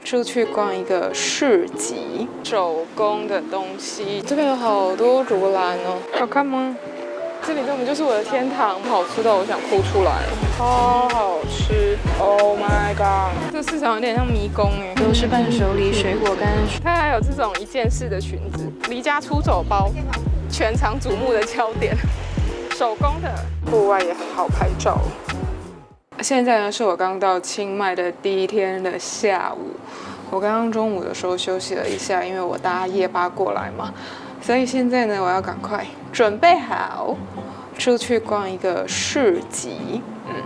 出去逛一个市集，手工的东西。这边有好多竹篮哦，好看吗？这里根本就是我的天堂，好吃到我想哭出来，超好吃 ！Oh my god， 这市场有点像迷宫哎，都是伴手礼、水果干。它还有这种一件式的裙子，离家出走包，全场瞩目的焦点。手工的，户外也很好拍照。现在呢，是我刚到清迈的第一天的下午。我刚刚中午的时候休息了一下，因为我搭夜巴过来嘛，所以现在呢，我要赶快准备好，出去逛一个市集。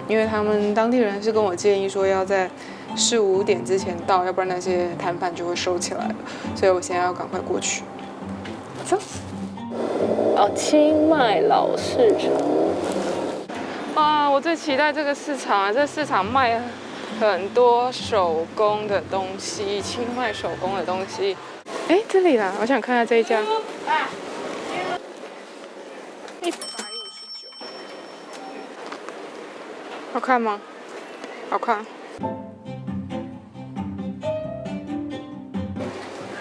因为他们当地人是跟我建议说要在4、5点之前到，要不然那些摊贩就会收起来了，所以我现在要赶快过去。走。清迈老市场。哇，我最期待这个市场啊！这市场卖很多手工的东西，清迈手工的东西。哎，这里啦，我想看下这一家。159，好看吗？好看。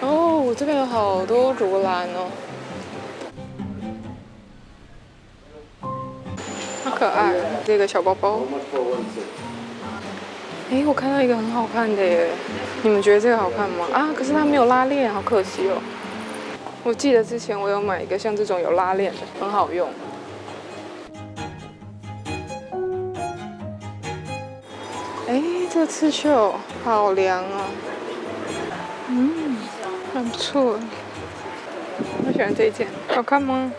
哦，这边有好多竹篮哦。好可爱，这个小包包。哎，我看到一个很好看的耶，你们觉得这个好看吗？啊，可是它没有拉链，好可惜哦。我记得之前我有买一个像这种有拉链的，很好用。哎，这刺绣好凉哦。很不错。我喜欢这一件，好看吗？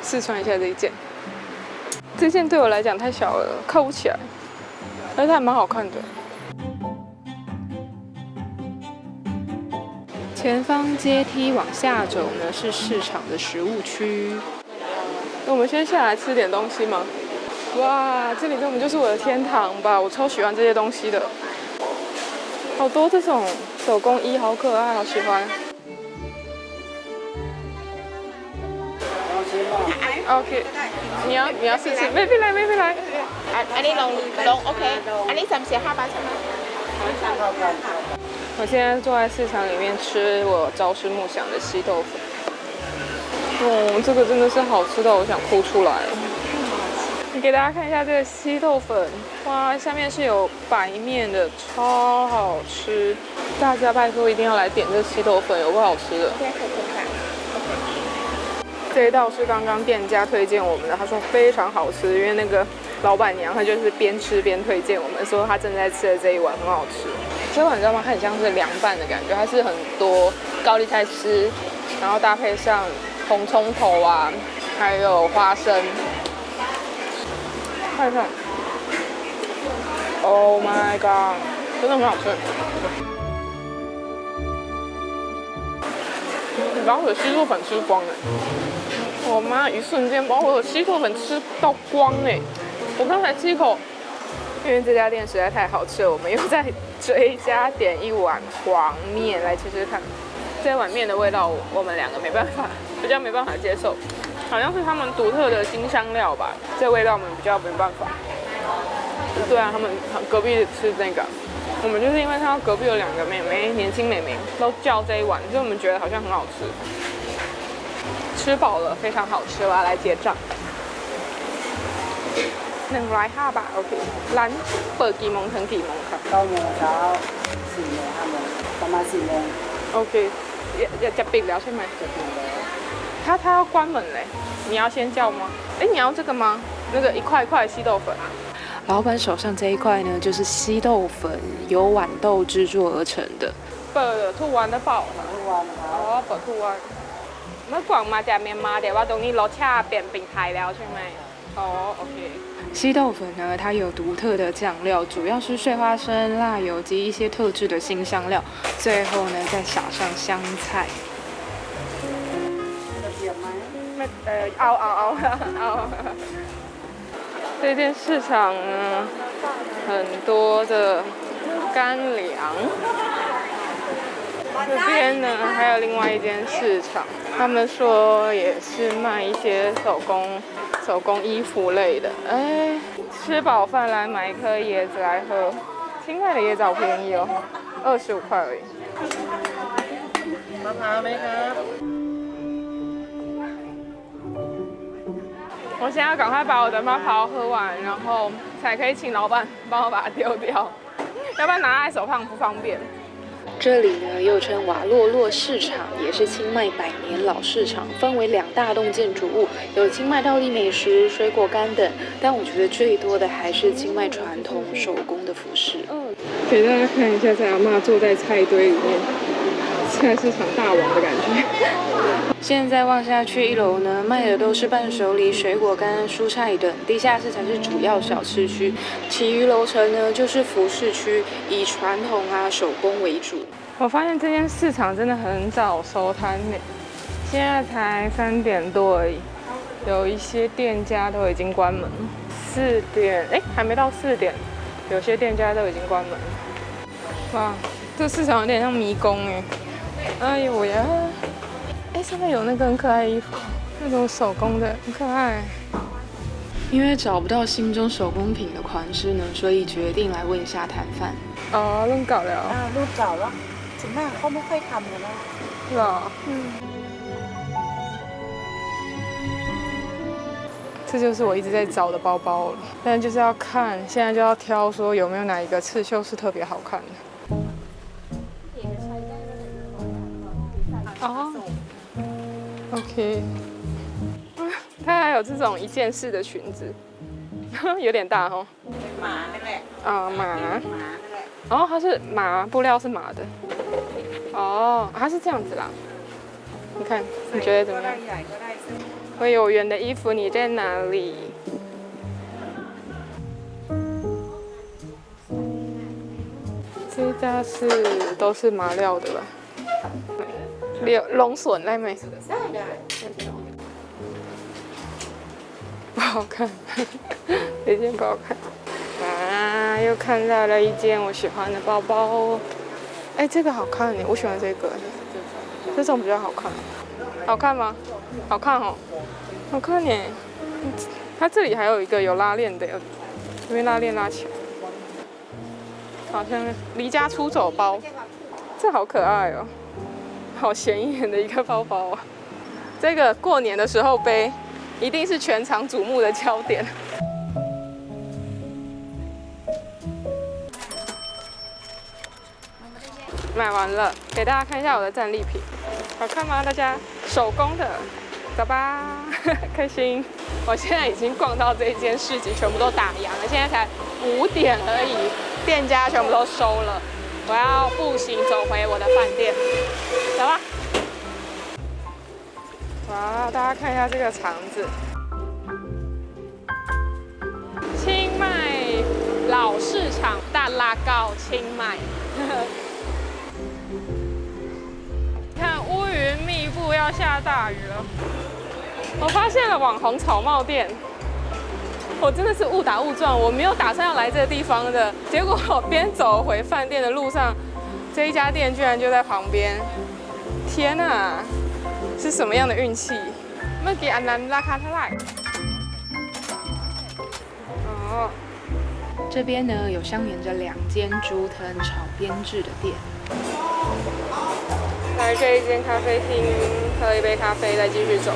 试穿一下这一件。这件对我来讲太小了，扣不起来，但是它还蛮好看的。前方阶梯往下走呢，是市场的食物区。那我们先下来吃点东西吗？哇，这里根本就是我的天堂吧！我超喜欢这些东西的，好多这种手工衣，好可爱，好喜欢。OK， 你要试试，妹妹来。อันนี้ลงโอเคอันนี้345บาทใช่ไหม我现在坐在市场里面吃我朝思暮想的稀豆粉。哦，这个真的是好吃到我想哭出来。你给大家看一下这个稀豆粉，哇，下面是有白面的，超好吃！大家拜托一定要来点这稀豆粉，有够好吃的。这一道是刚刚店家推荐我们的，他说非常好吃，因为那个老板娘她就是边吃边推荐我们，说她正在吃的这一碗很好吃。这碗你知道吗？它很像是凉拌的感觉，它是很多高丽菜丝，然后搭配上红葱头啊，还有花生。看一下 ，Oh my god， 真的很好吃。你把我的稀豆粉吃光了。我妈一瞬间把我的稀豆粉吃到光哎！我刚才吃一口，因为这家店实在太好吃了，我们又在追加点一碗黄面来吃吃看。这碗面的味道，我们两个比较没办法接受，好像是他们独特的辛香料吧，这味道我们比较没办法。对啊，他们隔壁吃那个，我们就是因为看到隔壁有2个妹妹，年轻妹妹都叫这一碗，所以我们觉得好像很好吃。吃饱了，非常好吃，我要来结账。150 บาท โอเคร้านเปิดกี่โมงถึงกี่โมงครับ9 โมงเช้า4 โมง 5 โมงประมาณ4 โมง โอเคจะปิดแล้วใช่ไหมจะถึงแล้ว他要关门嘞，你要先叫吗？哎，你要这个吗？那个一块一块的稀豆粉啊。老板手上这一块呢，就是稀豆粉，由豌豆制作而成的。เปิดทุกวันหรือเปล่าทุกวันครับอ๋อเปิดทุกวันเมื่อก่อนมาจากเมียนมาแต่ว่าตรงนี้รสชาติเปลี่ยนเป็นไทยแล้วใช่ไหมอ๋อโอเค稀豆粉呢，它有独特的酱料，主要是碎花生、辣油及一些特制的辛香料，最后呢再撒上香菜。เอา这间市场呢，很多的干粮。这边呢还有另外一间市场，他们说也是卖一些手工衣服类的。哎，吃饱饭来买一颗椰子来喝，清迈的椰子好便宜哦，25块而已。มะพร้าวไหมครับ 我现在要赶快把我的马泡喝完，然后才可以请老板帮我把它丢掉，要不然拿在手上不方便。这里呢又称瓦洛洛市场，也是清迈百年老市场，分为2大栋建筑物，有清迈道地美食、水果干等。但我觉得最多的还是清迈传统手工的服饰。给大家看一下，在阿嬷坐在菜堆里面，菜市场大王的感觉。现在望下去，1楼呢卖的都是伴手礼、水果干、蔬菜等，地下室才是主要小吃区，其余楼层呢就是服饰区，以传统手工为主。我发现这间市场真的很早收摊呢，现在才3点多而已，有一些店家都已经关门。4点，还没到4点，有些店家都已经关门。哇，这市场有点像迷宫哎！哎呦我呀！上面有那个很可爱的衣服，那种手工的，很可爱。因为找不到心中手工品的款式呢，所以决定来问一下摊贩。哦，รุ่นเก่าแล้ว รุ่นเก่าแล้วส่วนมากเขาไม่ค่อยทำกันนะ 是啊，这就是我一直在找的包包了，但就是要看，现在就要挑说有没有哪一个刺绣是特别好看的。哦 ，OK， 它还有这种一件式的裙子，有点大哦。马นั่นแหละ 啊，马，หมานั่นแหละ 哦，它是麻，布料是麻的。哦，它是这样子啦。你看，你觉得怎么样？我有缘的衣服你在哪里？这家是都是麻料的吧？龙笋来没？不好看，这件不好看。啊，又看到了一件我喜欢的包包。这个好看耶，我喜欢这个，这种比较好看。好看吗？好看哦，好看耶。它这里还有一个有拉链的，这边拉链拉起来，好像离家出走包。这好可爱哦，好显眼的一个包包啊。这个过年的时候背，一定是全场瞩目的焦点。买完了，给大家看一下我的战利品，好看吗？大家手工的，走吧，开心。我现在已经逛到这一间市集，全部都打烊了，现在才5点而已，店家全部都收了。我要步行走回我的饭店，走吧。哇，大家看一下这个肠子，清迈老市场大拉高清迈。看乌云密布，要下大雨了。我发现了网红草帽店，我真的是误打误撞，我没有打算要来这个地方的，结果我边走回饭店的路上，这一家店居然就在旁边。天哪，是什么样的运气？เมื่อกี้อันนั้นราคาเท่าไหร่？哦，这边呢有相连着2间竹藤炒编制的店。来这一间咖啡厅喝一杯咖啡，再继续走。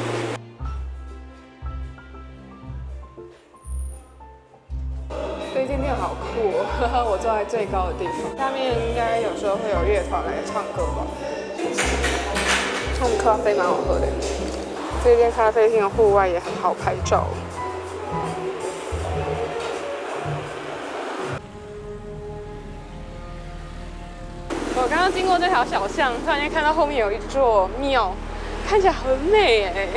这间店好酷哦，我坐在最高的地方，下面应该有时候会有乐团来唱歌吧。他们咖啡蛮好喝的，这间咖啡厅的户外也很好拍照。我刚刚经过这条小巷，突然间看到后面有一座庙，看起来很美哎。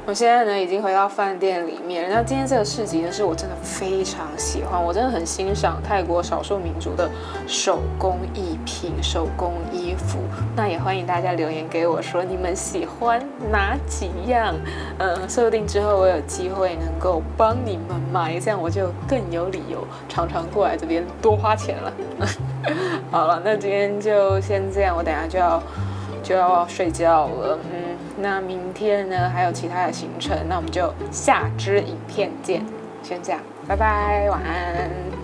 我现在呢已经回到饭店里面，那今天这个市集呢是我真的非常喜欢，我真的很欣赏泰国少数民族的手工艺品、手工衣服。那也欢迎大家留言给我说你们喜欢哪几样，说不定之后我有机会能够帮你们买，这样我就更有理由常常过来这边多花钱了。好了，那今天就先这样，我等一下就要睡觉了，那明天呢还有其他的行程，那我们就下支影片见，先这样，拜拜，晚安。